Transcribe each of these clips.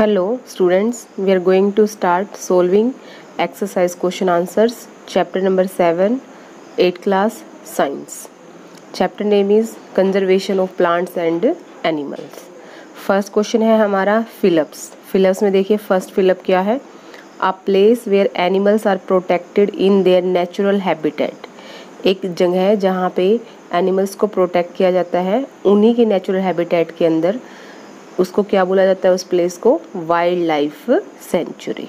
Hello students, we are going to start solving exercise question answers chapter number 7, 8th class science. Chapter name is conservation of plants and animals. First question है हमारा fill-ups. Fill-ups में देखिए first fill up क्या है. A place where animals are protected in their natural habitat. एक जगह है जहाँ पे एनिमल्स को प्रोटेक्ट किया जाता है उन्हीं के नेचुरल हैबिटेट के अंदर. उसको क्या बोला जाता है उस प्लेस को? Wildlife sanctuary.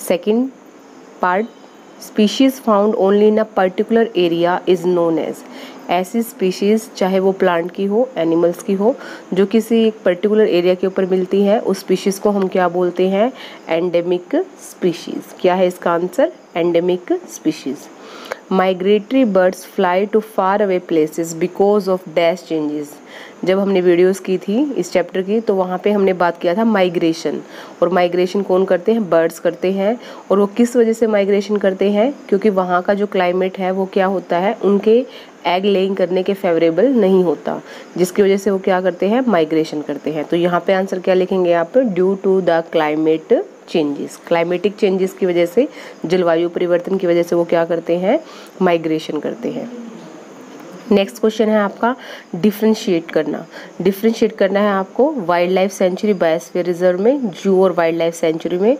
Second part, species found only in a particular area is known as. ऐसी स्पीशीज चाहे वो प्लांट की हो, एनिमल्स की हो, जो किसी एक पर्टिकुलर एरिया के ऊपर मिलती है, उस स्पीशीज को हम क्या बोलते हैं? Endemic species. क्या है इसका answer? Endemic species. Migratory birds fly to far away places because of dash changes. जब हमने वीडियोस की थी इस चैप्टर की तो वहाँ पे हमने बात किया था माइग्रेशन. और माइग्रेशन कौन करते हैं? बर्ड्स करते हैं. और वो किस वजह से माइग्रेशन करते हैं? क्योंकि वहाँ का जो क्लाइमेट है वो क्या होता है, उनके एग लेइंग करने के फेवरेबल नहीं होता, जिसकी वजह से वो क्या करते हैं? माइग्रेशन करते हैं. तो यहाँ पे आंसर क्या लिखेंगे आप? Due to the climate changes. Climatic changes की वजह से, जलवायु परिवर्तन की वजह से वो क्या करते हैं? माइग्रेशन करते हैं. नेक्स्ट क्वेश्चन है आपका डिफ्रेंशिएट करना. डिफ्रेंशिएट करना है आपको wild life sanctuary, biosphere reserve में, जू और वाइल्ड लाइफ सेंचुरी में,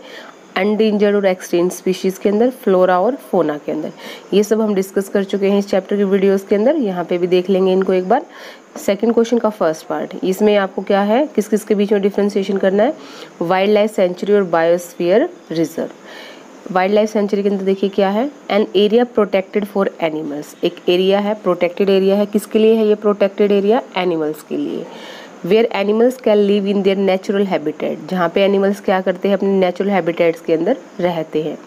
एंडेंजर्ड और एक्सटिंक्ट स्पीशीज के अंदर, फ्लोरा और फोना के अंदर. ये सब हम डिस्कस कर चुके हैं इस चैप्टर के वीडियोस के अंदर. यहाँ पे भी देख लेंगे इनको एक बार. सेकंड क्वेश्चन का फर्स्ट पार्ट, इसमें आपको क्या है, किस किस के बीच में डिफ्रेंशिएशन करना है? वाइल्ड लाइफ सेंचुरी और biosphere reserve. Wild life sanctuary के अंदर देखिए क्या है, an area protected for animals. एक एरिया है, प्रोटेक्टेड एरिया है. किसके लिए है ये प्रोटेक्टेड एरिया? एनिमल्स के लिए. Where animals can live in their natural habitat. जहाँ पे एनिमल्स क्या करते हैं? अपने नेचुरल हैबिटेट्स के अंदर रहते हैं.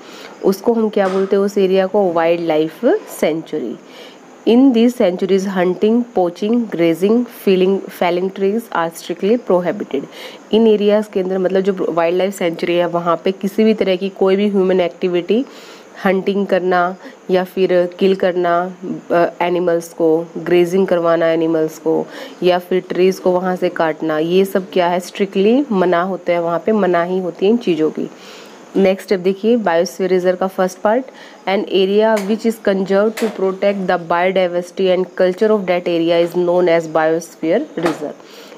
उसको हम क्या बोलते हैं? उस एरिया को wildlife century. In these centuries, hunting, poaching, grazing, felling trees are strictly prohibited. In areas के अंदर मतलब जो वाइल्ड लाइफ सेंचुरी है वहाँ पे किसी भी तरह की कोई भी ह्यूमन एक्टिविटी, हंटिंग करना या फिर किल करना एनिमल्स को, ग्रेजिंग करवाना एनिमल्स को, या फिर ट्रीज़ को वहाँ से काटना, ये सब क्या है? स्ट्रिक्टली मना होता है. वहाँ पे मनाही होती है इन चीज़ों की. नेक्स्ट स्टेप देखिए बायोस्फीयर रिजर्व का first part, an area which is conserve to protect the biodiversity and culture of that area is known as biosphere reserve.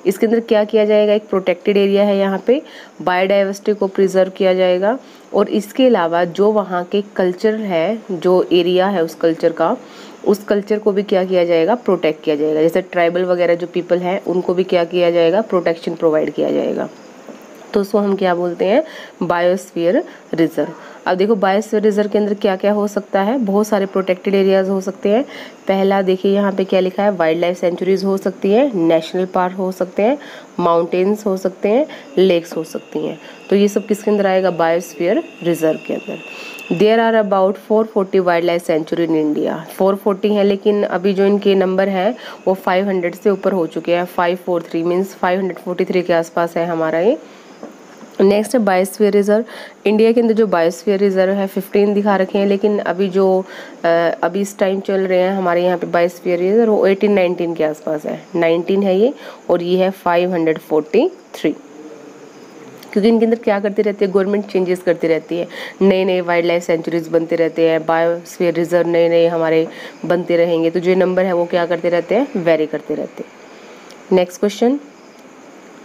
इसके अंदर क्या किया जाएगा? एक प्रोटेक्टेड एरिया है, यहाँ पे बायोडाइवर्सिटी को प्रिजर्व किया जाएगा. और इसके अलावा जो वहाँ के कल्चर है, जो एरिया है उस कल्चर का, उस कल्चर को भी क्या किया जाएगा? प्रोटेक्ट किया जाएगा. जैसे ट्राइबल वगैरह जो पीपल हैं उनको भी क्या किया जाएगा? प्रोटेक्शन प्रोवाइड किया जाएगा. तो उसको हम क्या बोलते हैं? Biosphere reserve. अब देखो बायोस्फीयर रिजर्व के अंदर क्या क्या हो सकता है? बहुत सारे प्रोटेक्टेड एरियाज हो सकते हैं. पहला देखिए यहाँ पे क्या लिखा है? वाइल्ड लाइफ सेंचुरीज हो सकती है, नेशनल पार्क हो सकते हैं, माउंटेन्स हो सकते हैं, लेक्स हो सकती हैं. तो ये सब किसके अंदर आएगा? बायोस्फीयर रिजर्व के अंदर. There are about 440 wildlife sanctuary in India. 440 है, लेकिन अभी जो इनके नंबर हैं वो 500 से ऊपर हो चुके हैं. 543 मीन्स 543 के आसपास है हमारा ये. नेक्स्ट है बायोस्फीयर रिजर्व. इंडिया के अंदर जो बायोस्फीयर रिजर्व है 15 दिखा रखे हैं, लेकिन अभी जो अभी इस टाइम चल रहे हैं हमारे यहाँ पे बायोस्फीयर रिजर्व वो 18-19 के आसपास है. 19 है ये और ये है 543. क्योंकि इनके अंदर क्या करती रहती है? गवर्नमेंट चेंजेस करती रहती है, नए नए वाइल्ड लाइफ सेंचुरीज बनते रहते हैं, बायोस्फीयर रिजर्व नए नए हमारे बनते रहेंगे. तो जो नंबर है वो क्या करते रहते हैं? वेरी करते रहते हैं. Next question,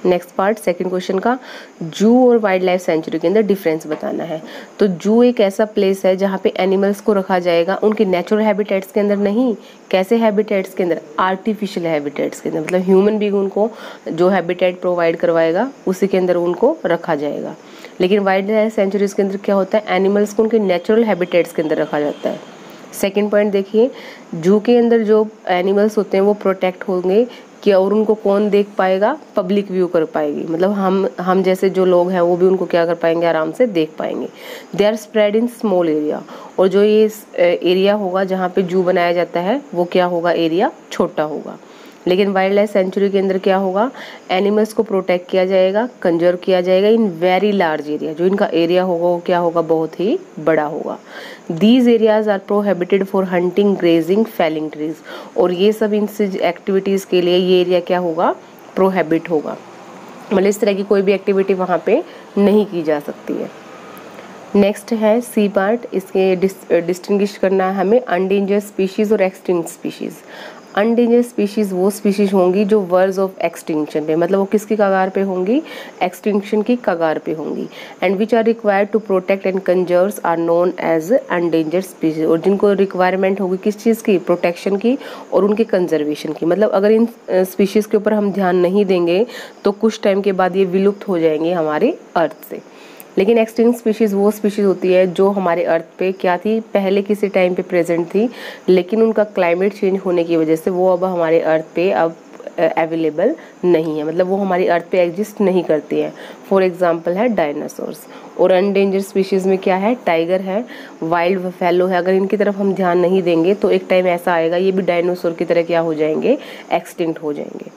next part second question का, जू और वाइल्ड लाइफ सेंचुरी के अंदर डिफरेंस बताना है. तो जू एक ऐसा प्लेस है जहाँ पे एनिमल्स को रखा जाएगा उनके नेचुरल हैबिटेट्स के अंदर नहीं. कैसे हैबिटेट्स के अंदर? आर्टिफिशियल हैबिटेट्स के अंदर. मतलब ह्यूमन बीइंग उनको जो हैबिटेट प्रोवाइड करवाएगा उसी के अंदर उनको रखा जाएगा. लेकिन वाइल्ड लाइफ सेंचुरीज के अंदर क्या होता है? एनिमल्स को उनके नेचुरल हैबिटेट्स के अंदर रखा जाता है. सेकेंड पॉइंट देखिए, जू के अंदर जो एनिमल्स होते हैं वो प्रोटेक्ट होंगे क्या, और उनको कौन देख पाएगा? पब्लिक व्यू कर पाएगी. मतलब हम जैसे जो लोग हैं वो भी उनको क्या कर पाएंगे? आराम से देख पाएंगे. They are spread in small area. और जो ये एरिया होगा जहाँ पे जू बनाया जाता है वो क्या होगा? एरिया छोटा होगा. लेकिन वाइल्ड लाइफ सेंचुरी के अंदर क्या होगा? एनिमल्स को प्रोटेक्ट किया जाएगा, कंजर्व किया जाएगा इन वेरी लार्ज एरिया. जो इनका एरिया होगा वो क्या होगा? बहुत ही बड़ा होगा. These areas are prohibited for hunting, grazing, felling trees. और ये सब इन एक्टिविटीज़ के लिए ये एरिया क्या होगा? प्रोहिबिट होगा. मतलब इस तरह की कोई भी एक्टिविटी वहाँ पे नहीं की जा सकती है। नेक्स्ट है सी पार्ट, इसके डिस्टिंग्विश करना है हमें अनडेंजर्ड स्पीशीज़ और एक्सटिंक्ट स्पीशीज़। अनडेंजर्ड स्पीशीज़ वो स्पीशीज़ होंगी जो वर्ज ऑफ एक्सटिंक्शन पे, मतलब वो किसकी कगार पे होंगी, एक्सटिंक्शन की कगार पे होंगी। And which are required to protect and conserves are known as endangered species, और जिनको रिक्वायरमेंट होगी किस चीज़ की, प्रोटेक्शन की और उनके कंजर्वेशन की। मतलब अगर इन स्पीशीज़ के ऊपर हम ध्यान नहीं देंगे तो कुछ टाइम के बाद ये विलुप्त हो जाएंगे हमारे अर्थ से। लेकिन एक्सटिंक्ट स्पीशीज़ वो स्पीशीज़ होती है जो हमारे अर्थ पे क्या थी, पहले किसी टाइम पे प्रेजेंट थी, लेकिन उनका क्लाइमेट चेंज होने की वजह से वो अब हमारे अर्थ पे अब अवेलेबल नहीं है, मतलब वो हमारी अर्थ पे एग्जिस्ट नहीं करती है। फॉर एग्जांपल है डायनासोर्स। और अनडेंजर्ड स्पीशीज़ में क्या है, टाइगर है, वाइल्ड बफेलो है। अगर इनकी तरफ हम ध्यान नहीं देंगे तो एक टाइम ऐसा आएगा ये भी डायनासोर की तरह क्या हो जाएंगे, एक्सटिंक्ट हो जाएंगे।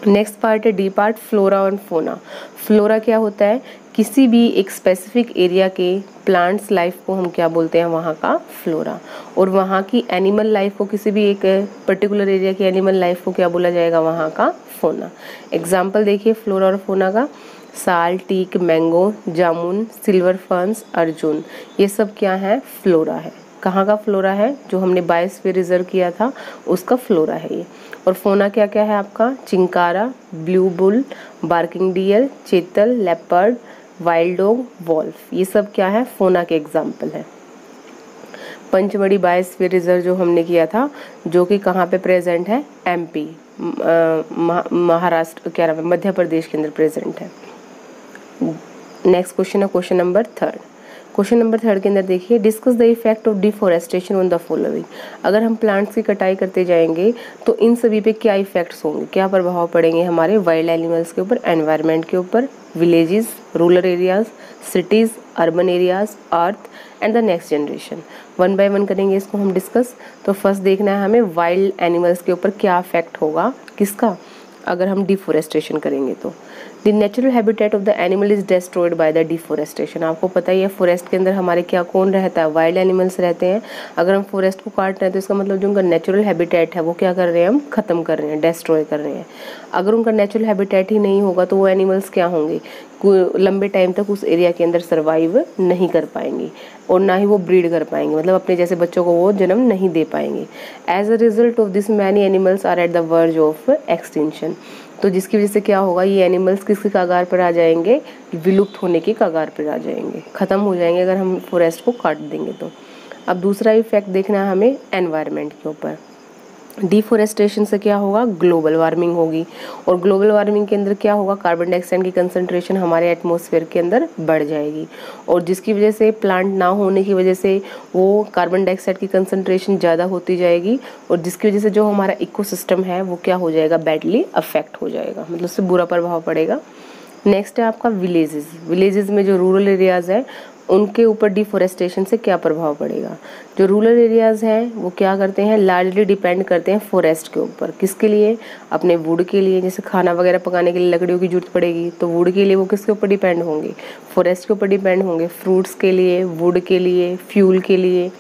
नेक्स्ट पार्ट है डी पार्ट, फ्लोरा और फोना। फ्लोरा क्या होता है, किसी भी एक स्पेसिफिक एरिया के प्लांट्स लाइफ को हम क्या बोलते हैं, वहाँ का फ्लोरा। और वहाँ की एनिमल लाइफ को, किसी भी एक पर्टिकुलर एरिया की एनिमल लाइफ को क्या बोला जाएगा, वहाँ का फोना। एग्जाम्पल देखिए फ्लोरा और फोना का, साल, टीक, मैंगो, जामुन, सिल्वर फर्न्स, अर्जुन, ये सब क्या है, फ्लोरा है। कहाँ का फ्लोरा है, जो हमने बायोस्फीयर रिजर्व किया था उसका फ्लोरा है ये। और फोना क्या क्या है आपका, chinkara, blue bull, barking deer, chital, leopard, wild dog, wolf, ये सब क्या है, फोना के एग्जाम्पल है। पंचमढ़ी बायोस्फीयर रिजर्व जो हमने किया था, जो कि कहाँ पे प्रेजेंट है, एमपी, महाराष्ट्र, क्या नाम है, मध्य प्रदेश के अंदर प्रेजेंट है। नेक्स्ट क्वेश्चन है क्वेश्चन नंबर 3। क्वेश्चन नंबर 3 के अंदर देखिए, discuss the effect of deforestation on the following. अगर हम प्लांट्स की कटाई करते जाएंगे तो इन सभी पे क्या इफेक्ट्स होंगे, क्या प्रभाव पड़ेंगे हमारे वाइल्ड एनिमल्स के ऊपर, एनवायरनमेंट के ऊपर, villages, rural areas, cities, urban areas, earth and the next generation. One by one करेंगे इसको हम डिस्कस। तो फर्स्ट देखना है हमें वाइल्ड एनिमल्स के ऊपर क्या इफेक्ट होगा, किसका, अगर हम डिफोरेस्टेशन करेंगे तो। The natural habitat of the animal is destroyed by the deforestation. आपको पता ही है फॉरेस्ट के अंदर हमारे क्या कौन रहता है, वाइल्ड एनिमल्स रहते हैं। अगर हम फॉरेस्ट को काट रहे हैं तो इसका मतलब जो उनका नेचुरल हैबिटेट है वो क्या कर रहे हैं, हम खत्म कर रहे हैं, डिस्ट्रॉय कर रहे हैं। अगर उनका नेचुरल हैबिटेट ही नहीं होगा तो वो एनिमल्स क्या होंगे, लंबे टाइम तक उस एरिया के अंदर सर्वाइव नहीं कर पाएंगे और ना ही वो ब्रीड कर पाएंगे, मतलब अपने जैसे बच्चों को वो जन्म नहीं दे पाएंगे। As a result of this many animals are at the verge of extinction. तो जिसकी वजह से क्या होगा, ये एनिमल्स किसकी कगार पर आ जाएंगे, विलुप्त होने की कगार पर आ जाएंगे, खत्म हो जाएंगे अगर हम फॉरेस्ट को काट देंगे तो। अब दूसरा इफेक्ट देखना है हमें एनवायरनमेंट के ऊपर। डिफोरेस्टेशन से क्या होगा, ग्लोबल वार्मिंग होगी। और ग्लोबल वार्मिंग के अंदर क्या होगा, कार्बन डाइऑक्साइड की कंसंट्रेशन हमारे एटमॉस्फेयर के अंदर बढ़ जाएगी। और जिसकी वजह से प्लांट ना होने की वजह से वो कार्बन डाइऑक्साइड की कंसंट्रेशन ज़्यादा होती जाएगी, और जिसकी वजह से जो हमारा इकोसिस्टम है वो क्या हो जाएगा, बैडली अफेक्ट हो जाएगा, मतलब उससे बुरा प्रभाव पड़ेगा। नेक्स्ट है आपका विलेजेस। विलेजेस में जो रूरल एरियाज़ है उनके ऊपर डिफोरेस्टेशन से क्या प्रभाव पड़ेगा। जो रूरल एरियाज़ हैं वो क्या करते हैं, लार्जली डिपेंड करते हैं फॉरेस्ट के ऊपर, किसके लिए, अपने वुड के लिए। जैसे खाना वगैरह पकाने के लिए लकड़ियों की जरूरत पड़ेगी तो वुड के लिए वो किसके ऊपर डिपेंड होंगे, फॉरेस्ट के ऊपर डिपेंड होंगे। फ्रूट्स के लिए, वुड के लिए, फ्यूल के लिए।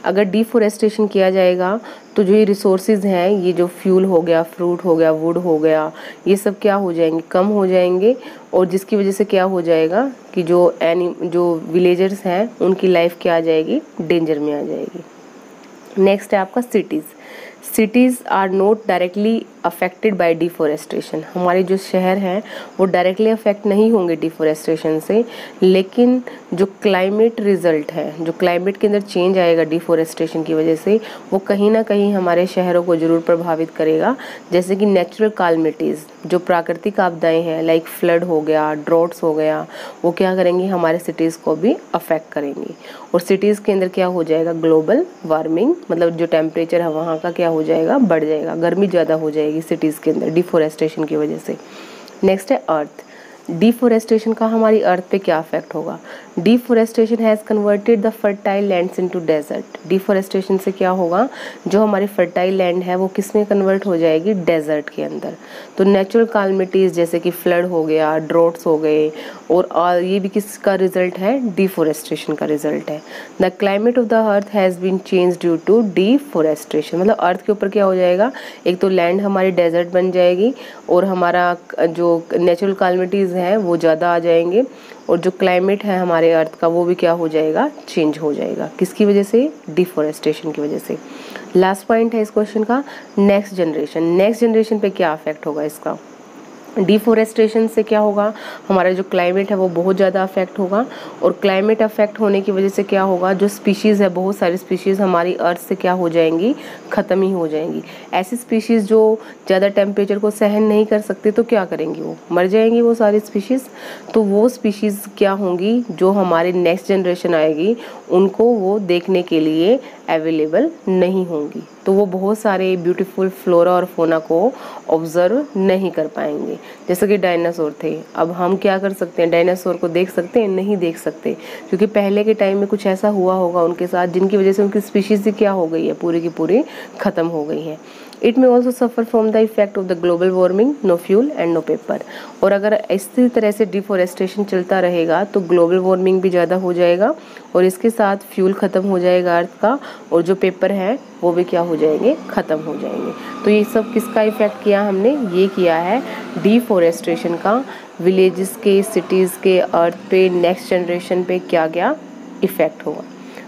अगर डिफोरेस्टेशन किया जाएगा तो जो ये रिसोर्सेज हैं, ये जो फ्यूल हो गया, फ्रूट हो गया, वुड हो गया, ये सब क्या हो जाएंगे, कम हो जाएंगे। और जिसकी वजह से क्या हो जाएगा कि जो विलेजर्स हैं उनकी लाइफ क्या आ जाएगी, डेंजर में आ जाएगी। नेक्स्ट है आपका cities. Cities are not directly affected by deforestation. हमारे जो शहर हैं वो डायरेक्टली अफेक्ट नहीं होंगे डिफोरेस्टेशन से, लेकिन जो क्लाइमेट रिजल्ट है, जो क्लाइमेट के अंदर चेंज आएगा डिफोरेस्टेशन की वजह से, वो कहीं ना कहीं हमारे शहरों को ज़रूर प्रभावित करेगा। जैसे कि नेचुरल कैलामिटीज़, जो प्राकृतिक आपदाएं हैं, लाइक फ्लड हो गया, ड्रॉट्स हो गया, वो क्या करेंगे, हमारे सिटीज़ को भी अफेक्ट करेंगी। और सिटीज़ के अंदर क्या हो जाएगा, ग्लोबल वार्मिंग, मतलब जो टेम्परेचर है वहाँ का क्या हो जाएगा, बढ़ जाएगा, गर्मी ज़्यादा हो जाएगी सिटीज़ के अंदर डिफोरेस्टेशन की वजह से। नेक्स्ट है अर्थ। डिफोरेस्टेशन का हमारी अर्थ पे क्या इफेक्ट होगा? Deforestation has converted the fertile lands into desert. Deforestation से क्या होगा, जो हमारी फर्टाइल लैंड है वो किस में कन्वर्ट हो जाएगी? डेजर्ट के अंदर। तो नेचुरल कालमिटीज़ जैसे कि फ्लड हो गया, ड्रॉट्स हो गए, और ये भी किसका रिजल्ट है? डिफोरेस्टेशन का रिजल्ट है। The climate of the earth has been change due to deforestation. मतलब अर्थ के ऊपर क्या हो जाएगा, एक तो लैंड हमारी डेजर्ट बन जाएगी और हमारा जो नेचुरल कालमिटीज़ हैं वो ज़्यादा आ जाएंगे, और जो क्लाइमेट है हमारे अर्थ का वो भी क्या हो जाएगा? चेंज हो जाएगा। किसकी वजह से? डिफोरेस्टेशन की वजह से। लास्ट पॉइंट है इस क्वेश्चन का, नेक्स्ट जनरेशन। नेक्स्ट जनरेशन पे क्या इफेक्ट होगा इसका? डिफोरेस्टेशन से क्या होगा, हमारा जो क्लाइमेट है वो बहुत ज़्यादा अफेक्ट होगा, और क्लाइमेट अफेक्ट होने की वजह से क्या होगा, जो स्पीशीज़ है, बहुत सारी स्पीशीज़ हमारी अर्थ से क्या हो जाएंगी? ख़त्म ही हो जाएंगी। ऐसी स्पीशीज़ जो ज़्यादा टेम्परेचर को सहन नहीं कर सकती तो क्या करेंगी? वो मर जाएंगी वो सारी स्पीशीज़। तो वो स्पीशीज़ क्या होंगी, जो हमारी नेक्स्ट जनरेशन आएगी उनको वो देखने के लिए अवेलेबल नहीं होंगी, तो वो बहुत सारे ब्यूटीफुल फ्लोरा और फोना को ऑब्जर्व नहीं कर पाएंगे। जैसे कि डायनासोर थे, अब हम क्या कर सकते हैं? डायनासोर को देख सकते हैं? नहीं देख सकते, क्योंकि पहले के टाइम में कुछ ऐसा हुआ होगा उनके साथ जिनकी वजह से उनकी स्पीशीज ही क्या हो गई है? पूरी की पूरी खत्म हो गई है। It may also suffer from the effect of the global warming, no fuel and no paper. और अगर इसी तरह से डिफोरेस्टेशन चलता रहेगा तो ग्लोबल वार्मिंग भी ज़्यादा हो जाएगा, और इसके साथ फ्यूल ख़त्म हो जाएगा अर्थ का, और जो पेपर है वो भी क्या हो जाएंगे? ख़त्म हो जाएंगे। तो ये सब किसका इफेक्ट किया हमने? ये किया है डिफोरेस्टेशन का। विलेजेस के, सिटीज़ के अर्थ पे, नेक्स्ट जनरेशन पे क्या क्या इफेक्ट होगा।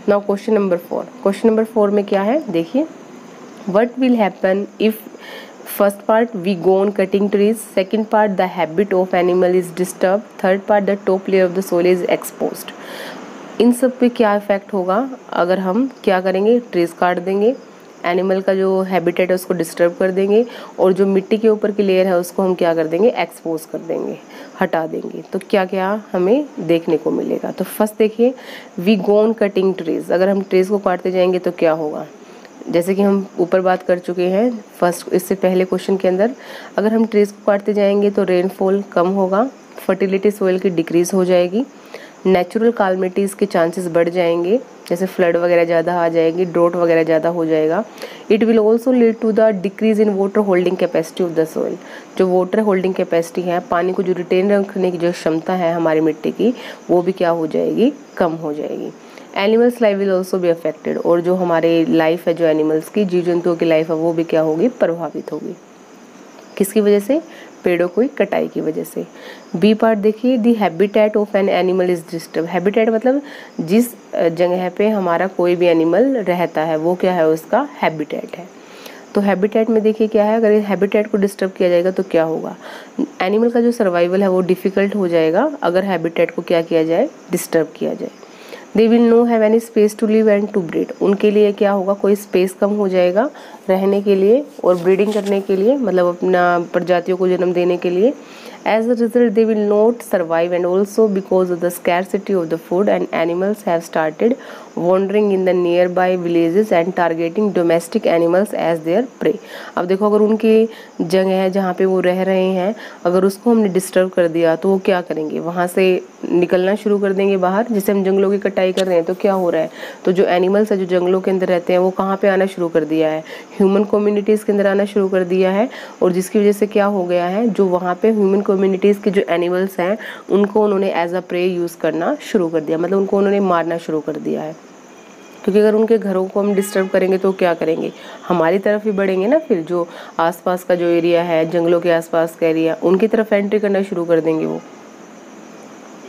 Now question number 4। Question number 4 में क्या है देखिए, what will happen if first part we go on cutting trees, second part the habit of animal is disturbed, third part the top layer of the soil is exposed। इन सब पे क्या effect होगा अगर हम क्या करेंगे? ट्रीज काट देंगे, एनिमल का जो हैबिटेट है उसको डिस्टर्ब कर देंगे, और जो मिट्टी के ऊपर की लेयर है उसको हम क्या कर देंगे? एक्सपोज कर देंगे, हटा देंगे। तो क्या क्या हमें देखने को मिलेगा? तो फर्स्ट देखिए, we go on cutting trees. अगर हम ट्रीज को काटते जाएंगे तो क्या होगा? जैसे कि हम ऊपर बात कर चुके हैं फर्स्ट, इससे पहले क्वेश्चन के अंदर, अगर हम ट्रीज को काटते जाएंगे तो रेनफॉल कम होगा, फर्टिलिटी सोइल की डिक्रीज हो जाएगी, नेचुरल कालमिटीज़ के चांसेस बढ़ जाएंगे, जैसे फ्लड वगैरह ज़्यादा आ जाएगी, ड्रोट वगैरह ज़्यादा हो जाएगा। It will also lead to the decrease in water holding capacity of the soil. जो वाटर होल्डिंग कैपेसिटी है, पानी को जो रिटेन रखने की जो क्षमता है हमारी मिट्टी की, वो भी क्या हो जाएगी? कम हो जाएगी। Animals life will also be affected, और जो हमारे लाइफ है, जो एनिमल्स की, जीव जंतुओं की लाइफ है, वो भी क्या होगी? प्रभावित होगी। किसकी वजह से? पेड़ों की कटाई की वजह से। बी पार्ट देखिए, the habitat of an animal is disturb. Habitat मतलब जिस जगह पे हमारा कोई भी एनिमल रहता है वो क्या है? उसका हैबिटेट है। तो हैबिटेट में देखिए क्या है, अगर हैबिटेट को डिस्टर्ब किया जाएगा तो क्या होगा? एनिमल का जो सर्वाइवल है वो डिफ़िकल्ट हो जाएगा अगर हैबिटेट को क्या किया जाए? डिस्टर्ब किया जाए। They will no have any space to live and to breed. उनके लिए क्या होगा? कोई स्पेस कम हो जाएगा रहने के लिए और ब्रीडिंग करने के लिए, मतलब अपना प्रजातियों को जन्म देने के लिए। As a result, they will not survive, and also because of the scarcity of the food, and animals have started wandering in the nearby villages and targeting domestic animals as their prey। अब देखो, अगर उनकी जगह है जहाँ पे वो रह रहे हैं, अगर उसको हमने डिस्टर्ब कर दिया तो वो क्या करेंगे? वहाँ से निकलना शुरू कर देंगे बाहर। जैसे हम जंगलों की कटाई कर रहे हैं तो क्या हो रहा है? तो जो एनिमल्स है जो जंगलों के अंदर रहते हैं वो कहाँ पे आना शुरू कर दिया है? ह्यूमन कम्युनिटीज़ के अंदर आना शुरू कर दिया है, और जिसकी वजह से क्या हो गया है? जो वहाँ पे ह्यूमन कम्युनिटीज़ के जो एनिमल्स हैं उनको उन्होंने एज अ प्रे यूज़ करना शुरू कर दिया, मतलब उनको उन्होंने मारना शुरू कर दिया है। क्योंकि अगर उनके घरों को हम डिस्टर्ब करेंगे तो क्या करेंगे? हमारी तरफ ही बढ़ेंगे ना, फिर जो आसपास का जो एरिया है, जंगलों के आसपास का एरिया, उनकी तरफ एंट्री करना शुरू कर देंगे वो।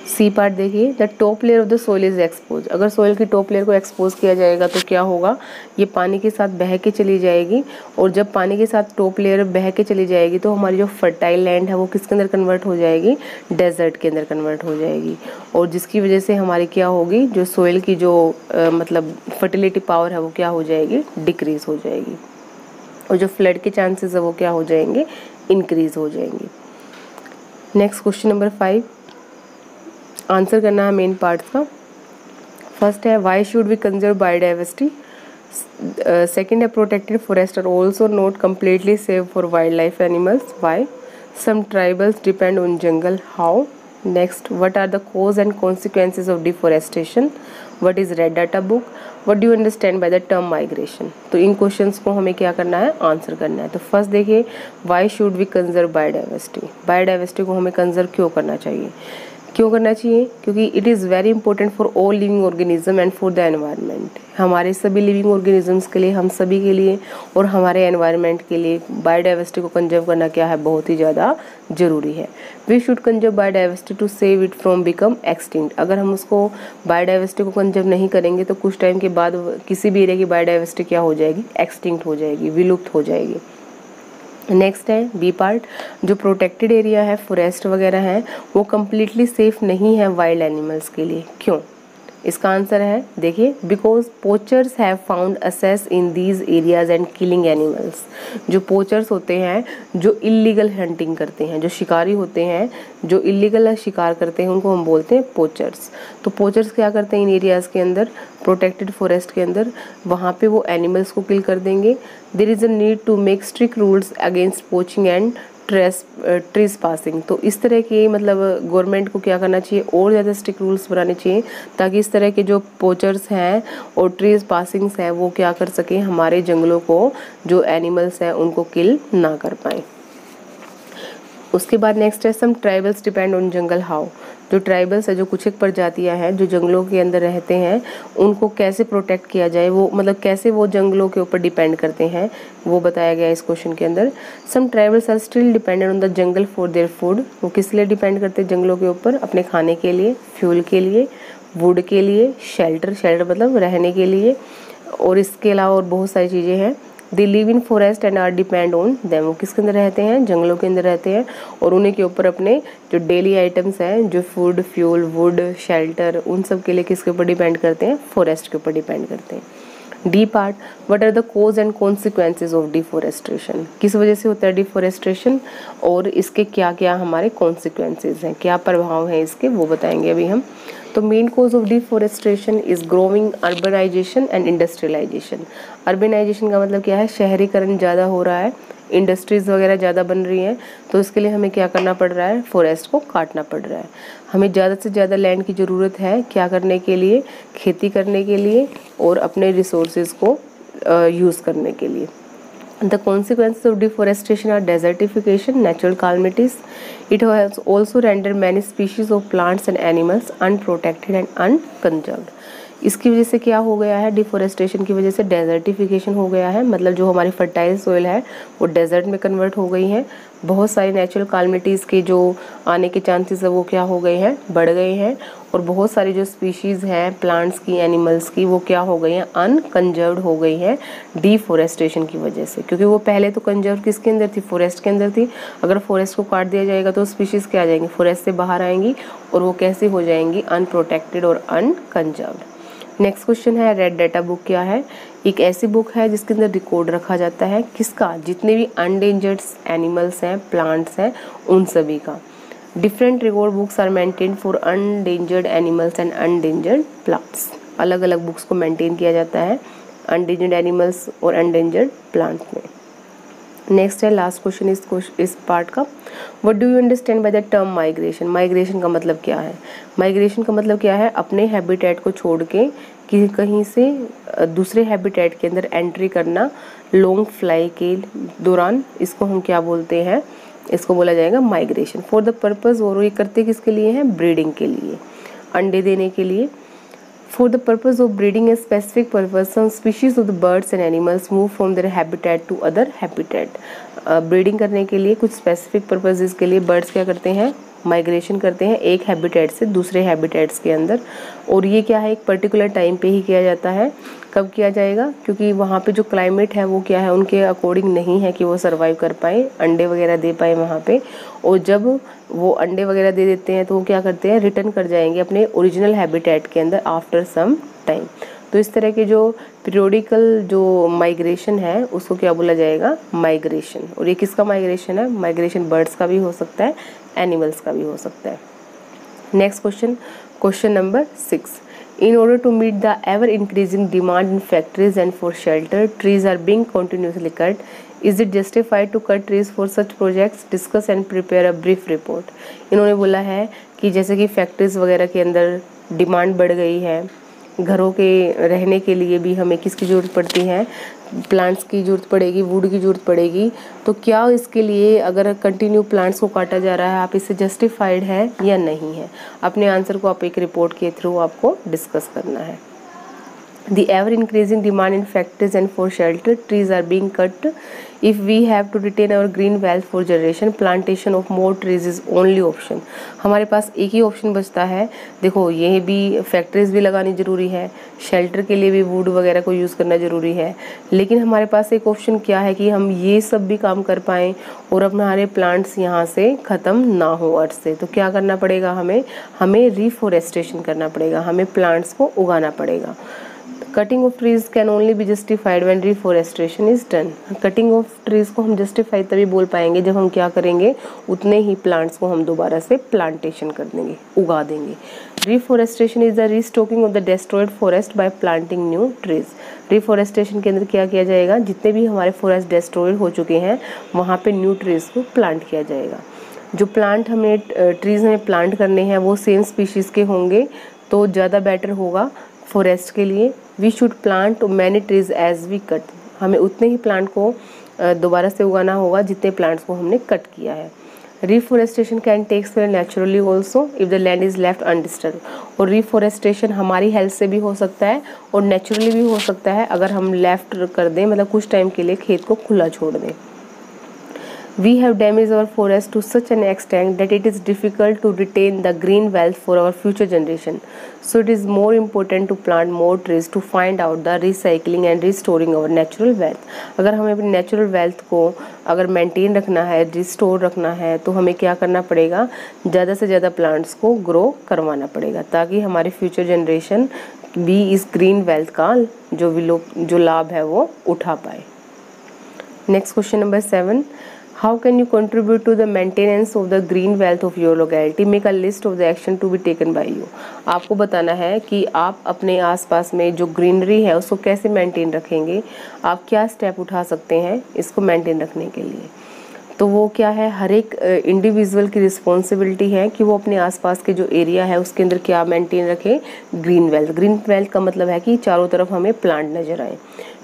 सी पार्ट देखिए, the top layer of the soil is expose. अगर सोइल की टॉप लेयर को एक्सपोज किया जाएगा तो क्या होगा? ये पानी के साथ बह के चली जाएगी, और जब पानी के साथ टॉप लेयर बह के चली जाएगी तो हमारी जो फर्टाइल लैंड है वो किसके अंदर कन्वर्ट हो जाएगी? डेजर्ट के अंदर कन्वर्ट हो जाएगी, और जिसकी वजह से हमारी क्या होगी? जो सोइल की जो मतलब फर्टिलिटी पावर है वो क्या हो जाएगी? डिक्रीज हो जाएगी, और जो फ्लड के चांसेस है वो क्या हो जाएंगे? इंक्रीज हो जाएंगे। नेक्स्ट क्वेश्चन नंबर 5 आंसर करना है मेन पार्ट्स का। फर्स्ट है, why should we conserve biodiversity. Second है, protected forest are also not completely safe for wild life animals. Why? Some tribals depend on jungle. How? Next, what are the cause and consequences of deforestation, what is red data book, what do you understand by the term migration. तो इन questions को हमें क्या करना है, answer करना है। तो फर्स्ट देखिए, why should we conserve biodiversity, biodiversity को हमें कंजर्व क्यों करना चाहिए, क्यों करना चाहिए, क्योंकि it is very important for all living organism and for the environment. हमारे सभी लिविंग ऑर्गेनिजम्स के लिए, हम सभी के लिए और हमारे एनवायरनमेंट के लिए बायोडाइवर्सिटी को कंजर्व करना क्या है, बहुत ही ज़्यादा जरूरी है। We should conserve biodiversity to save it from become extinct. अगर हम उसको बायोडाइवर्सिटी को कंजर्व नहीं करेंगे तो कुछ टाइम के बाद किसी भी एरिया की बायोडाइवर्सिटी क्या हो जाएगी, एक्सटिंक्ट हो जाएगी, विलुप्त हो जाएगी। नेक्स्ट है बी पार्ट, जो प्रोटेक्टेड एरिया है, फॉरेस्ट वगैरह है, वो कम्प्लीटली सेफ नहीं है वाइल्ड एनिमल्स के लिए। क्यों, इसका आंसर है देखिए, because poachers have found assess in these areas and killing animals. जो पोचर्स होते हैं, जो इलीगल हंटिंग करते हैं, जो शिकारी होते हैं, जो इलीगल शिकार करते हैं, उनको हम बोलते हैं पोचर्स। तो पोचर्स क्या करते हैं इन एरियाज़ के अंदर, प्रोटेक्टेड फॉरेस्ट के अंदर, वहाँ पे वो एनिमल्स को किल कर देंगे। There is a need to make strict rules against poaching and trespassing. तो इस तरह के मतलब गवर्नमेंट को क्या करना चाहिए, और ज़्यादा स्ट्रिक्ट रूल्स बनाने चाहिए ताकि इस तरह के जो पोचर्स हैं और ट्रेस पासिंग्स हैं वो क्या कर सकें, हमारे जंगलों को, जो एनिमल्स हैं उनको किल ना कर पाएँ। उसके बाद नेक्स्ट है, some tribals depend on jungle how. जो ट्राइबल्स है, जो कुछ एक प्रजातियां हैं जो जंगलों के अंदर रहते हैं, उनको कैसे प्रोटेक्ट किया जाए, वो मतलब कैसे वो जंगलों के ऊपर डिपेंड करते हैं, वो बताया गया इस क्वेश्चन के अंदर। Some tribals are still dependent on the jungle for their food. वो किस लिए डिपेंड करते हैं जंगलों के ऊपर, अपने खाने के लिए, फ्यूल के लिए, वुड के लिए, शेल्टर, शेल्टर मतलब रहने के लिए, और इसके अलावा और बहुत सारी चीज़ें हैं। They live in forest and are depend on them. वो किसके अंदर रहते हैं, जंगलों के अंदर रहते हैं, और उन्हीं के ऊपर अपने जो डेली आइटम्स हैं, जो फूड, फ्यूल, वुड, शेल्टर, उन सब के लिए किसके ऊपर डिपेंड करते हैं, फॉरेस्ट के ऊपर डिपेंड करते हैं। D part, what are the cause and consequences of deforestation. किस वजह से होता है डिफॉरेस्टेशन, और इसके क्या क्या हमारे कॉन्सिक्वेंसेज हैं, क्या प्रभाव हैं इसके, वो बताएंगे अभी हम। तो main cause of deforestation is growing urbanisation and industrialisation. Urbanisation का मतलब क्या है, शहरीकरण ज़्यादा हो रहा है, इंडस्ट्रीज़ वगैरह ज़्यादा बन रही हैं, तो इसके लिए हमें क्या करना पड़ रहा है, फॉरेस्ट को काटना पड़ रहा है। हमें ज़्यादा से ज़्यादा लैंड की ज़रूरत है, क्या करने के लिए, खेती करने के लिए और अपने रिसोर्सेज को यूज़ करने के लिए। The consequences of deforestation are desertification, natural calamities. It has also rendered many species of plants and animals unprotected and unconserved. इसकी वजह से क्या हो गया है, डिफॉरेस्टेशन की वजह से डेजर्टिफिकेशन हो गया है, मतलब जो हमारी फर्टाइल सोइल है वो डेजर्ट में कन्वर्ट हो गई हैं। बहुत सारी नेचुरल कालमिटीज़ के जो आने के चांसेस है वो क्या हो गए हैं, बढ़ गए हैं, और बहुत सारी जो स्पीशीज़ हैं प्लांट्स की, एनिमल्स की, वो क्या हो गई हैं, अनकंजर्व्ड हो गई हैं डिफॉरेस्टेशन की वजह से। क्योंकि वो पहले तो कंजर्व किसके अंदर थी, फॉरेस्ट के अंदर थी। अगर फॉरेस्ट को काट दिया जाएगा तो स्पीशीज़ क्या आ जाएंगी, फॉरेस्ट से बाहर आएंगी, और वो कैसे हो जाएंगी, अनप्रोटेक्टेड और अनकंजर्व्ड। नेक्स्ट क्वेश्चन है, रेड डाटा बुक क्या है। एक ऐसी बुक है जिसके अंदर रिकॉर्ड रखा जाता है किसका, जितने भी अनडेंजर्ड एनिमल्स हैं, प्लांट्स हैं, उन सभी का। Different record books are maintain for endangered animals and endangered plants. अलग अलग बुक्स को मेंटेन किया जाता है अनडेंजर्ड एनिमल्स और अनडेंजर्ड प्लांट्स में। नेक्स्ट है लास्ट क्वेश्चन इस पार्ट का, what do you understand by the term migration. Migration का मतलब क्या है, माइग्रेशन का मतलब क्या है, अपने हैबिटेट को छोड़ के कि कहीं से दूसरे हैबिटेट के अंदर एंट्री करना लॉन्ग फ्लाई के दौरान, इसको हम क्या बोलते हैं, इसको बोला जाएगा माइग्रेशन। फॉर द पर्पज़, और ये करते किसके लिए हैं, ब्रीडिंग के लिए, अंडे देने के लिए। For the purpose of breeding a specific purpose, some species of the birds and animals move from their habitat to other habitat. Breeding करने के लिए कुछ स्पेसिफिक पर्पसेस के लिए बर्ड्स क्या करते हैं, माइग्रेशन करते हैं एक हैबिटेट से दूसरे हैबिटेट्स के अंदर। और ये क्या है, एक पर्टिकुलर टाइम पे ही किया जाता है। कब किया जाएगा, क्योंकि वहाँ पे जो क्लाइमेट है वो क्या है, उनके अकॉर्डिंग नहीं है कि वो सर्वाइव कर पाए, अंडे वगैरह दे पाए वहाँ पे। और जब वो अंडे वगैरह दे देते हैं तो वो क्या करते हैं, रिटर्न कर जाएंगे अपने ओरिजिनल हैबिटेट के अंदर आफ्टर सम टाइम। तो इस तरह के जो पीरियोडिकल जो माइग्रेशन है उसको क्या बोला जाएगा, माइग्रेशन। और ये किसका माइग्रेशन है, माइग्रेशन बर्ड्स का भी हो सकता है, एनिमल्स का भी हो सकता है। Next question, question number 6, in order to meet the ever increasing demand in factories and for shelter, trees are being continuously cut. Is it justified to cut trees for such projects, discuss and prepare a brief report. इन्होंने बोला है कि जैसे कि factories वगैरह के अंदर demand बढ़ गई है, घरों के रहने के लिए भी हमें किसकी ज़रूरत पड़ती है, प्लांट्स की ज़रूरत पड़ेगी, वुड की ज़रूरत पड़ेगी। तो क्या इसके लिए अगर कंटिन्यू प्लांट्स को काटा जा रहा है, आप इससे जस्टिफाइड है या नहीं है? अपने आंसर को आप एक रिपोर्ट के थ्रू आपको डिस्कस करना है। The ever increasing demand in factories and for shelter, trees are being cut. If we have to retain our green wealth for generation, plantation of more trees is only option. हमारे पास एक ही option बचता है। देखो ये भी factories भी लगानी ज़रूरी है, शेल्टर के लिए भी वुड वगैरह को यूज़ करना ज़रूरी है, लेकिन हमारे पास एक ऑप्शन क्या है कि हम ये सब भी काम कर पाएँ और अपने हमारे प्लांट्स यहाँ से ख़त्म ना हो अर्थ से। तो क्या करना पड़ेगा हमें रिफॉरेस्टेशन करना पड़ेगा, हमें प्लांट्स को उगाना पड़ेगा। Cutting of trees can only be justified when reforestation is done. Cutting of trees को हम जस्टिफाई तभी बोल पाएंगे जब हम क्या करेंगे, उतने ही प्लांट्स को हम दोबारा से प्लांटेशन कर देंगे, उगा देंगे। Reforestation is the restocking of the destroyed forest by planting new trees. Reforestation के अंदर क्या किया जाएगा, जितने भी हमारे फॉरेस्ट डिस्ट्रॉयड हो चुके हैं वहाँ पे न्यू ट्रीज को प्लांट किया जाएगा। जो प्लांट हमें ट्रीज हमें प्लांट करने हैं वो सेम स्पीशीज के होंगे तो ज़्यादा बेटर होगा फॉरेस्ट के लिए। We should plant many trees as we cut. हमें उतने ही प्लांट को दोबारा से उगाना होगा जितने प्लांट्स को हमने कट किया है। Reforestation can takes place naturally also if the land is left undisturb. और रिफॉरेस्टेशन हमारी हेल्थ से भी हो सकता है और नेचुरली भी हो सकता है अगर हम लेफ्ट कर दें, मतलब कुछ टाइम के लिए खेत को खुला छोड़ दें। We have damaged our forest to such an extent that it is difficult to retain the green wealth for our future generation. So it is more important to plant more trees to find out the recycling and restoring our natural wealth. अगर हमें अपनी natural wealth को अगर maintain रखना है, restore रखना है, तो हमें क्या करना पड़ेगा, ज़्यादा से ज़्यादा plants को grow करवाना पड़ेगा ताकि हमारी future generation भी इस green wealth का जो लाभ है वो उठा पाए। Next question number 7. How can you contribute to the maintenance of the green wealth of your locality? Make a list of the action to be taken by you. आपको बताना है कि आप अपने आसपास में जो ग्रीनरी है उसको कैसे मेंटेन रखेंगे, आप क्या स्टेप उठा सकते हैं इसको मेंटेन रखने के लिए। तो वो क्या है, हर एक इंडिविजुअल की रिस्पॉन्सिबिलिटी है कि वो अपने आसपास के जो एरिया है उसके अंदर क्या मेंटेन रखे, ग्रीन वेल्थ। ग्रीन वेल्थ का मतलब है कि चारों तरफ हमें प्लांट नजर आए।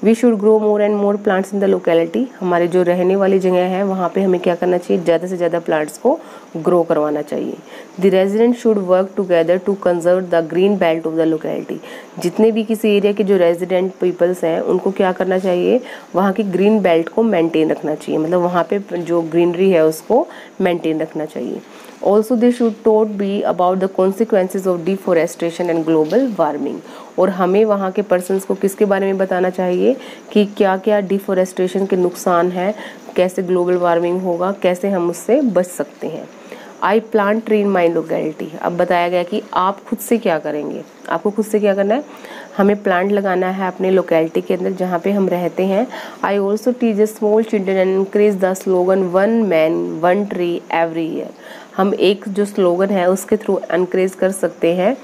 We should grow more and more plants in the locality. हमारे जो रहने वाली जगह है वहाँ पे हमें क्या करना चाहिए, ज़्यादा से ज़्यादा प्लांट्स को ग्रो करवाना चाहिए। The resident should work together to conserve the green belt of the locality. जितने भी किसी एरिया के जो रेजिडेंट पीपल्स हैं उनको क्या करना चाहिए, वहाँ की ग्रीन बेल्ट को मेंटेन रखना चाहिए, मतलब वहाँ पे जो ग्रीनरी है उसको मेंटेन रखना चाहिए। Also they should taught be about the consequences of deforestation and global warming. और हमें वहाँ के पर्सनस को किसके बारे में बताना चाहिए कि क्या क्या डिफॉरेस्टेशन के नुकसान हैं, कैसे ग्लोबल वार्मिंग होगा, कैसे हम उससे बच सकते हैं। I plant tree in my locality. अब बताया गया कि आप खुद से क्या करेंगे, आपको खुद से क्या करना है, हमें प्लांट लगाना है अपने लोकेलिटी के अंदर जहाँ पे हम रहते हैं। I also teach small children and increase the slogan one man one tree every year. हम एक जो स्लोगन है उसके थ्रू एनकरेज कर सकते हैं,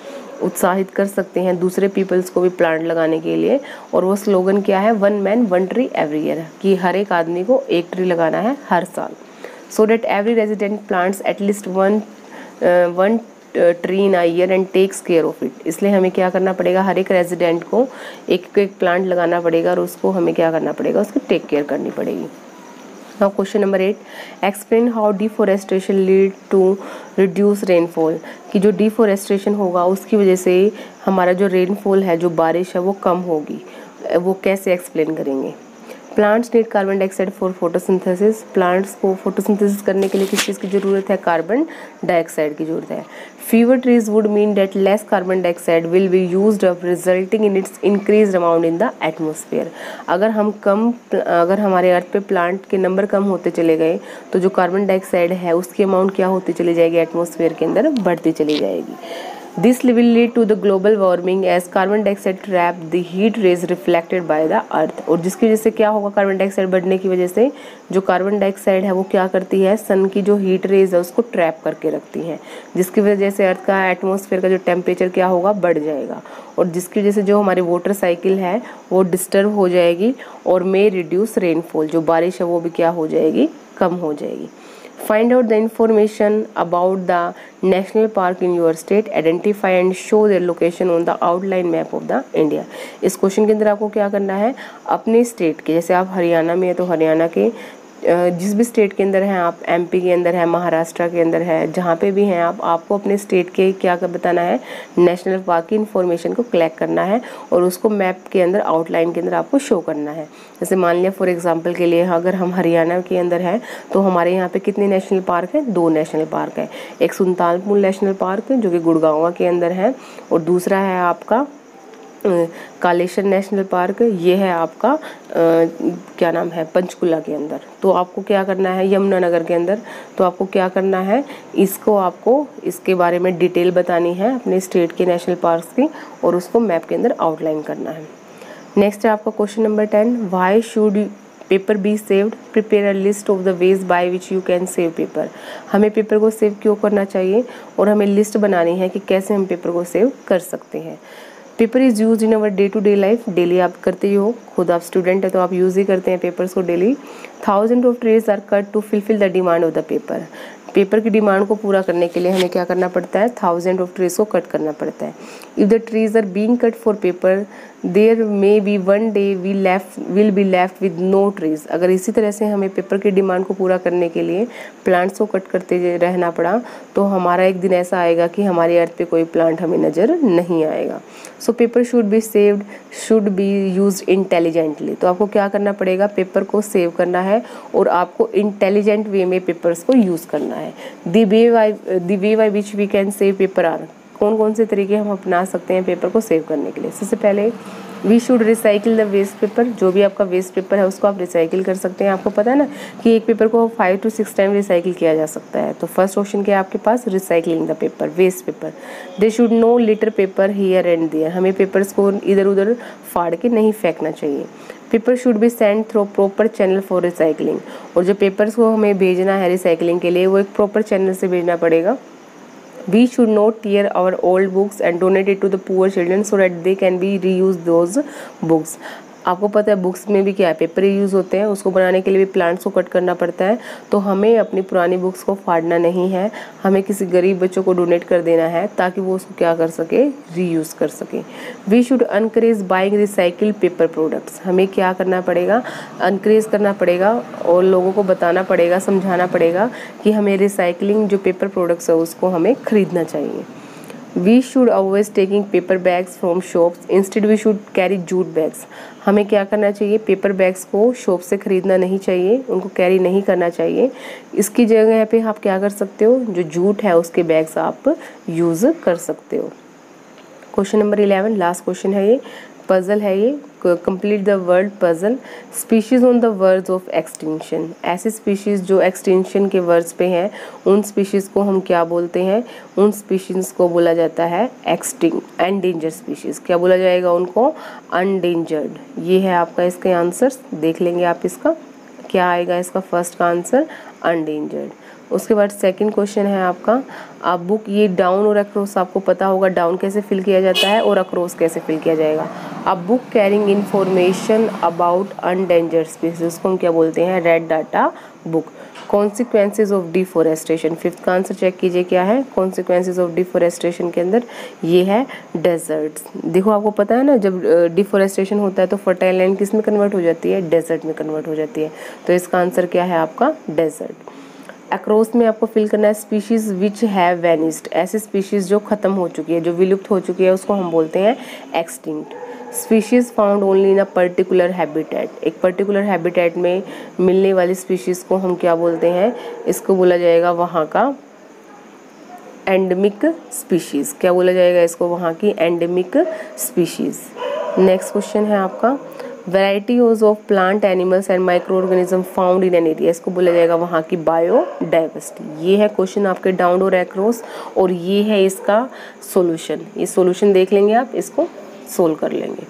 उत्साहित कर सकते हैं दूसरे पीपल्स को भी प्लांट लगाने के लिए। और वो स्लोगन क्या है, one man one tree every year, कि हर एक आदमी को एक ट्री लगाना है हर साल। So that every resident plants at least one tree in a year and takes care of it. इसलिए हमें क्या करना पड़ेगा, हर एक रेजिडेंट को एक एक प्लांट लगाना पड़ेगा और उसको हमें क्या करना पड़ेगा, उसकी टेक केयर करनी पड़ेगी। Now question number 8, explain how deforestation lead to reduce rainfall. कि जो डिफॉरेस्टेशन होगा उसकी वजह से हमारा जो रेनफॉल है, जो बारिश है वो कम होगी, वो कैसे एक्सप्लेन करेंगे। Plants need carbon dioxide for photosynthesis. Plants को फोटोसिंथेसिस करने के लिए किस चीज़ की ज़रूरत है, कार्बन डाइऑक्साइड की ज़रूरत है। Fever trees would mean that less carbon dioxide will be used up resulting in its increase amount in the atmosphere. अगर हमारे अर्थ पे प्लांट के नंबर कम होते चले गए तो जो कार्बन डाइऑक्साइड है उसकी अमाउंट क्या होती चली जाएगी, एटमोसफेयर के अंदर बढ़ती चली जाएगी। This will lead to the global warming as carbon dioxide trap the heat rays reflected by the earth. और जिसकी वजह से क्या होगा, कार्बन डाइऑक्साइड बढ़ने की वजह से जो कार्बन डाइऑक्साइड है वो क्या करती है, सन की जो हीट रेज है उसको ट्रैप करके रखती है, जिसकी वजह से अर्थ का एटमॉस्फेयर का जो टेम्परेचर क्या होगा, बढ़ जाएगा। और जिसकी वजह से जो हमारी वाटर साइकिल है वो डिस्टर्ब हो जाएगी और मे रिड्यूस रेनफॉल, जो बारिश है वो भी क्या हो जाएगी, कम हो जाएगी। Find out the information about the national park in your state. Identify and show their location on the outline map of the India. इस क्वेश्चन के अंदर आपको क्या करना है, अपने स्टेट के, जैसे आप हरियाणा में है तो हरियाणा के जिस भी स्टेट के अंदर हैं आप, एमपी के अंदर है, महाराष्ट्र के अंदर है, जहाँ पे भी हैं आप, आपको अपने स्टेट के क्या कर बताना है, नेशनल पार्क की इन्फॉर्मेशन को कलेक्ट करना है और उसको मैप के अंदर, आउटलाइन के अंदर आपको शो करना है। जैसे मान लिया फॉर एग्जांपल के लिए अगर हम हरियाणा के अंदर हैं तो हमारे यहाँ पे कितने नेशनल पार्क हैं, 2 नेशनल पार्क है। एक सुल्तानपुर नेशनल पार्क जो कि गुड़गांव के अंदर है, और दूसरा है आपका कालेश्वर नेशनल पार्क, ये है आपका क्या नाम है, पंचकुला के अंदर। तो आपको क्या करना है, यमुनानगर के अंदर, तो आपको क्या करना है, इसको आपको इसके बारे में डिटेल बतानी है अपने स्टेट के नेशनल पार्क्स की, और उसको मैप के अंदर आउटलाइन करना है। नेक्स्ट है आपका question number 10, why should paper be saved, prepare a list of the ways by which you can save paper. हमें पेपर को सेव क्यों करना चाहिए, और हमें लिस्ट बनानी है कि कैसे हम पेपर को सेव कर सकते हैं। Paper is use in our day to day life, daily आप करते ही हो, खुद आप स्टूडेंट है तो आप यूज़ ही करते हैं पेपर्स को daily. 1000 of trees are cut to fulfil the demand of the paper. Paper की डिमांड को पूरा करने के लिए हमें क्या करना पड़ता है, 1000 ऑफ ट्रीज को कट करना पड़ता है। If the trees are being cut for paper there may be one day will be left with no trees. अगर इसी तरह से हमें पेपर की डिमांड को पूरा करने के लिए प्लांट्स को कट करते रहना पड़ा तो हमारा एक दिन ऐसा आएगा कि हमारी अर्थ पे कोई प्लांट हमें नज़र नहीं आएगा। So paper should be saved, should be used intelligently. तो आपको क्या करना पड़ेगा, पेपर को सेव करना है और आपको इंटेलिजेंट वे में पेपर्स को यूज़ करना है। The way by which we can save paper are, कौन कौन से तरीके हम अपना सकते हैं पेपर को सेव करने के लिए। सबसे पहले we should recycle the waste paper, जो भी आपका वेस्ट पेपर है उसको आप रिसाइकिल कर सकते हैं। आपको पता है ना कि एक पेपर को 5 to 6 टाइम रिसाइकिल किया जा सकता है। तो फर्स्ट ऑप्शन क्या है आपके पास, recycling the paper, waste paper. They should no litter paper here and there, हमें पेपर्स को इधर उधर फाड़ के नहीं फेंकना चाहिए। Paper should be send through proper channel for recycling, और जो पेपर्स को हमें भेजना है रिसाइकलिंग के लिए वो एक प्रॉपर चैनल से भेजना पड़ेगा। We should not tear our old books and donate it to the poor children so that they can be reuse those books. आपको पता है बुक्स में भी क्या है, पेपर यूज़ होते हैं, उसको बनाने के लिए भी प्लांट्स को कट करना पड़ता है। तो हमें अपनी पुरानी बुक्स को फाड़ना नहीं है, हमें किसी गरीब बच्चों को डोनेट कर देना है ताकि वो उसको क्या कर सके, रीयूज़ कर सके। We should encourage buying recycled paper products, हमें क्या करना पड़ेगा, अनकरेज करना पड़ेगा और लोगों को बताना पड़ेगा, समझाना पड़ेगा कि हमें रिसाइकलिंग जो पेपर प्रोडक्ट्स है उसको हमें खरीदना चाहिए। We should always taking paper bags from shops, instead we should carry jute bags. हमें क्या करना चाहिए, पेपर बैग्स को शॉप से खरीदना नहीं चाहिए, उनको कैरी नहीं करना चाहिए। इसकी जगह पे आप क्या कर सकते हो, जो जूट है उसके बैग्स आप यूज़ कर सकते हो। क्वेश्चन नंबर 11 लास्ट क्वेश्चन है, ये पजल है, ये complete the word puzzle. Species on the words of extinction, ऐसे स्पीशीज़ जो एक्सटिंक्शन के वर्ड्स पे हैं उन स्पीशीज़ को हम क्या बोलते हैं, उन स्पीशीज़ को बोला जाता है एक्सटिंक्ट, एंडेंजर्ड स्पीशीज़। क्या बोला जाएगा उनको, अनडेंजर्ड। ये है आपका इसके आंसर्स, देख लेंगे आप इसका क्या आएगा, इसका फर्स्ट का आंसर अनडेंजर्ड। उसके बाद सेकंड क्वेश्चन है आपका, आप बुक, ये डाउन और अक्रॉस आपको पता होगा डाउन कैसे फिल किया जाता है और अक्रॉस कैसे फिल किया जाएगा। अब book carrying information about endangered species को हम क्या बोलते हैं, red data book. Consequences of deforestation, fifth का आंसर चेक कीजिए क्या है कॉन्सिक्वेंसेज ऑफ डिफॉरेस्टेशन के अंदर, ये है डेजर्ट्स। देखो आपको पता है ना जब डिफॉरेस्टेशन होता है तो फर्टाइल लैंड किस में कन्वर्ट हो जाती है, डेजर्ट में कन्वर्ट हो जाती है। तो इसका आंसर क्या है आपका, डेजर्ट। अक्रॉस में आपको फिल करना है स्पीशीज़ विच हैव वैनिस्ड, ऐसी स्पीशीज़ जो ख़त्म हो चुकी है, जो विलुप्त हो चुकी है उसको हम बोलते हैं extinct. Species found only in a particular habitat, एक पर्टिकुलर हैबिटेट में मिलने वाली स्पीशीज़ को हम क्या बोलते हैं, इसको बोला जाएगा वहाँ का एंडेमिक स्पीशीज़। क्या बोला जाएगा इसको, वहाँ की एंडेमिक स्पीशीज़। नेक्स्ट क्वेश्चन है आपका, varieties of plant animals and micro organism found in an area, इसको बोला जाएगा वहाँ की बायोडाइवर्सिटी। ये है क्वेश्चन आपके डाउन और एक्रॉस, और ये है इसका सॉल्यूशन। ये सॉल्यूशन देख लेंगे आप, इसको सोल्व कर लेंगे।